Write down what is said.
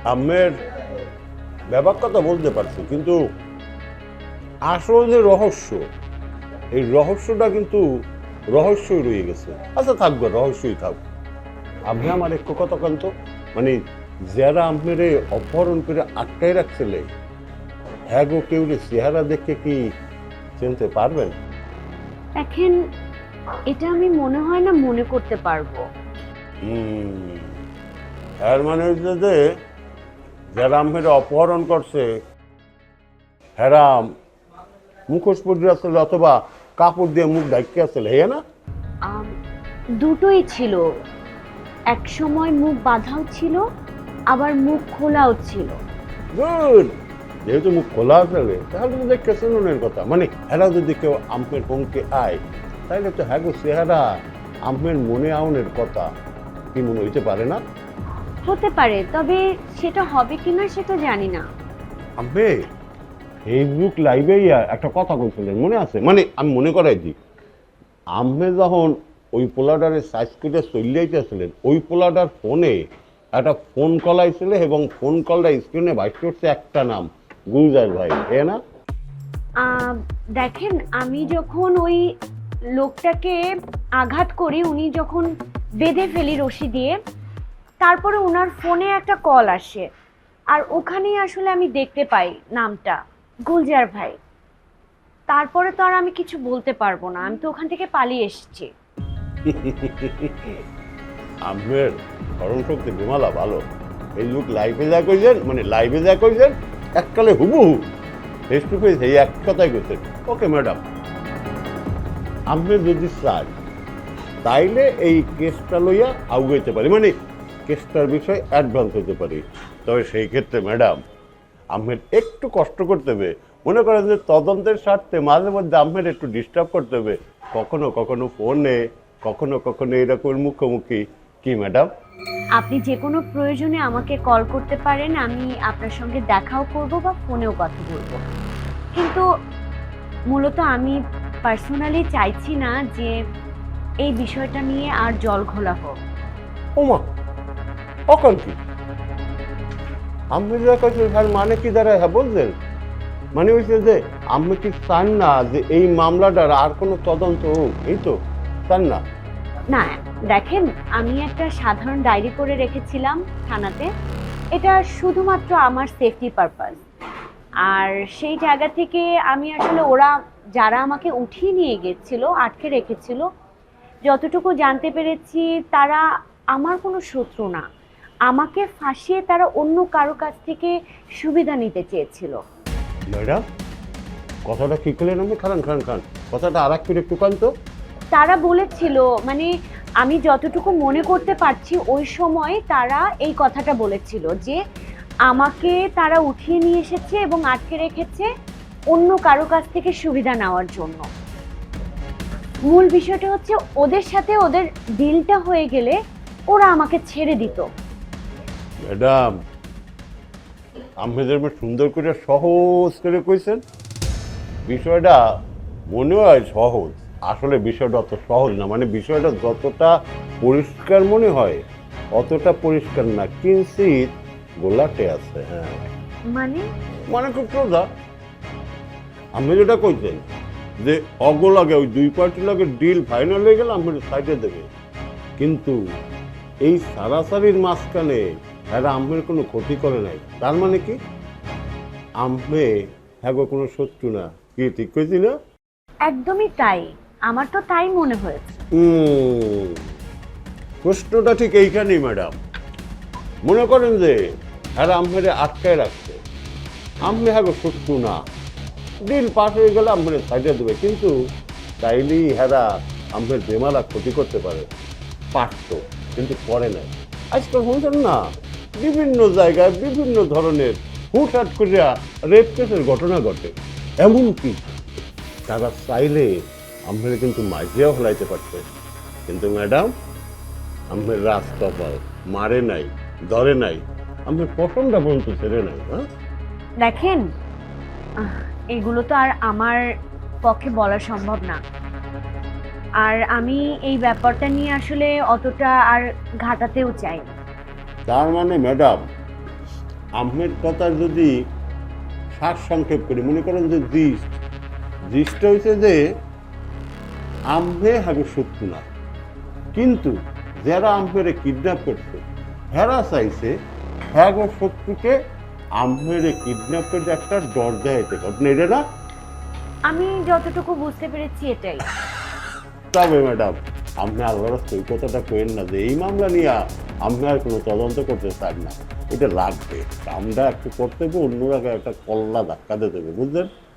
আমের ব্যাপার কথা বলতে পারছি, কিন্তু আসল যে রহস্য, এই রহস্যটা কিন্তু রহস্যই রয়ে গেছে। আচ্ছা থাকবে, রহস্যই থাকবে। আপনি আমার একটু কথা কান্ত, মানে যারা আপনারে অপহরণ করে আটকায় রাখছিলে, হ্যাঁ গো, কেউ চেহারা দেখে কি চিনতে পারবেন? দেখেন, এটা আমি মনে হয় না মনে করতে পারবো। হুম, এর মানে হচ্ছে যে যারা আপনারে অপহরণ করছে হেরা মুখোশ পরে আসলে অথবা কাপড় দিয়ে মুখ ঢাকি আসলে, হ্যাঁ না? আম, দুটোই ছিল। এক সময় মুখ বাঁধাও ছিল, আবার মুখ খোলাও ছিল। গুড। যেহেতু মুখ খোলা আসলে তাহলে তো দেখে শুনুনের কথা, মানে হেরা যদি কেউ আমের পঙ্কে আয় তাহলে তো হ্যাঁ গো চেহারা আমের মনে আউনের কথা কি মনে হইতে পারে না? হতে পারে, তবে সেটা হবে কিনা সেটা জানি না। আম্মে ফেসবুক লাইভে একটা কথা বলছিলেন, মনে আছে? মানে আমি মনে করাই দিই, আম্মে যখন ওই পোলাডারে সাইজ করে চলে যাইতেছিলেন, ওই পোলাডার ফোনে একটা ফোন কল আইছিল এবং ফোন কলটা স্ক্রিনে বাইট করছে একটা নাম, গুলজার ভাই, হ্যাঁ না? দেখেন, আমি যখন ওই লোকটাকে আঘাত করি, উনি যখন বেঁধে ফেলি রশি দিয়ে, তারপরে ওনার ফোনে একটা কল আসে, আর ওখানেই আসলে আমি দেখতে পাই নামটা গুলজার ভাই। তারপরে তো আর আমি কিছু বলতে পারবো না, আমি তো ওখান থেকে পালিয়ে এসেছি। আমের স্মরণ শক্তি বিমালা ভালো। এই লোক লাইভে যা কইছেন, মানে লাইভে যা কইছেন এককালে হুবহু ফেস টু ফেস এই এক কথাই কইছেন। ওকে ম্যাডাম, আপনি যদি চাই তাইলে এই কেসটা লইয়া আউগাইতে পারি, মানে কেসটার বিষয় অ্যাডভান্স হতে পারি। তবে সেই ক্ষেত্রে ম্যাডাম আমের একটু কষ্ট করতে হবে। মনে করেন যে তদন্তের স্বার্থে মাঝে মধ্যে আমের একটু ডিস্টার্ব করতে হবে, কখনো কখনো ফোনে, কখনো কখনো এরকম মুখোমুখি। কি ম্যাডাম? আপনি যে কোনো প্রয়োজনে আমাকে কল করতে পারেন, আমি আপনার সঙ্গে দেখাও করব বা ফোনেও কথা বলবো। কিন্তু মূলত আমি পার্সোনালি চাইছি না যে এই বিষয়টা নিয়ে আর জল ঘোলা হোক। ওমা, অকাল কি আমি যা কাছে তার মানে কি দাঁড়ায়, হ্যাঁ বলছেন? মানে হয়েছে যে আমি কি চান না যে এই মামলাটার আর কোনো তদন্ত হোক, এই তো চান না? না, দেখেন, আমি একটা সাধারণ ডায়েরি করে রেখেছিলাম থানাতে। এটা শুধুমাত্র আমার সেফটি পারপাস। আর সেই জায়গা থেকে আমি আসলে ওরা যারা আমাকে উঠিয়ে নিয়ে গেছিল, আটকে রেখেছিল, যতটুকু জানতে পেরেছি তারা আমার কোনো শত্রু না। আমাকে ফাঁসিয়ে তারা অন্য কারো কাছ থেকে সুবিধা নিতে চেয়েছিল। ম্যাডাম কথাটা কি করলেন? আমি খান খান খান কথাটা আর একটু কান তো। তারা বলেছিল, মানে আমি যতটুকু মনে করতে পারছি ওই সময় তারা এই কথাটা বলেছিল যে আমাকে তারা উঠিয়ে নিয়ে এসেছে এবং আটকে রেখেছে অন্য কারো কাছ থেকে সুবিধা নেওয়ার জন্য। মূল বিষয়টা হচ্ছে ওদের সাথে ওদের ডিলটা হয়ে গেলে ওরা আমাকে ছেড়ে দিত। ম্যাডাম আপনি যেমন সুন্দর করে সহজ করে কইছেন, বিষয়টা মনে হয় সহজ, আসলে বিষয়টা অত সহজ না। মানে বিষয়টা যতটা পরিষ্কার মনে হয় অতটা পরিষ্কার না, কিঞ্চিত গোলাটে আছে। হ্যাঁ, মানে মানে খুব সোজা। আপনি যেটা কইছেন যে অগলাগে ওই দুই পার্টি লাগে ডিল ফাইনাল হয়ে গেলে আমি সাইডে দেবে, কিন্তু এই সারাসারির মাঝখানে এরা আমের কোনো ক্ষতি করে নাই, তার মানে কি আমে হ্যাঁ কোনো শত্রু না। কি ঠিক কইছিল? একদমই তাই, আমার তো তাই মনে হয়েছে। প্রশ্নটা ঠিক এইখানেই ম্যাডাম। মনে করেন যে এরা আমের আটকায় রাখছে, আমি হ্যাঁ শত্রু না, ডিল পাস হয়ে গেলে আমের সাইডে দেবে, কিন্তু তাইলেই হেরা আমের বেমালা ক্ষতি করতে পারে, পারত, কিন্তু করে নাই। আজকাল শুনছেন না বিভিন্ন জায়গায় বিভিন্ন ধরনের হুটহাট করিয়া রেপ কেসের ঘটনা ঘটে। এমনকি তারা চাইলে আমরা কিন্তু মাঝিয়াও ফেলাইতে পারছে, কিন্তু ম্যাডাম আমের রাস্তা পাও মারে নাই, ধরে নাই, আমের পছন্দটা পর্যন্ত ছেড়ে নাই। হ্যাঁ দেখেন, এগুলো তো আর আমার পক্ষে বলা সম্ভব না। আর আমি এই ব্যাপারটা নিয়ে আসলে অতটা আর ঘাটাতেও চাই না। তার মানে ম্যাডাম আমের কথা যদি সার সংক্ষেপ করি, মনে করেন যে জিসটা হয়েছে যে আমে হাগে শত্রু না, কিন্তু যারা আম্পেরে কিডন্যাপ করছে হেরা চাইছে হ্যাঁ গো শত্রুকে আম্পেরে কিডন্যাপ করে একটা দরজা হইতে ঘটনা এটা না। আমি যতটুকু বুঝতে পেরেছি এটাই। তবে ম্যাডাম আপনি আল্লাহর ওই কথাটা কেন না যে এই মামলা নিয়ে আপনি আর কোনো তদন্ত করতে চান না, এটা লাগবে, আমরা একটু করতে হবে, অন্যরা একটা কল্লা ধাক্কা দিয়ে দেবে, বুঝলেন।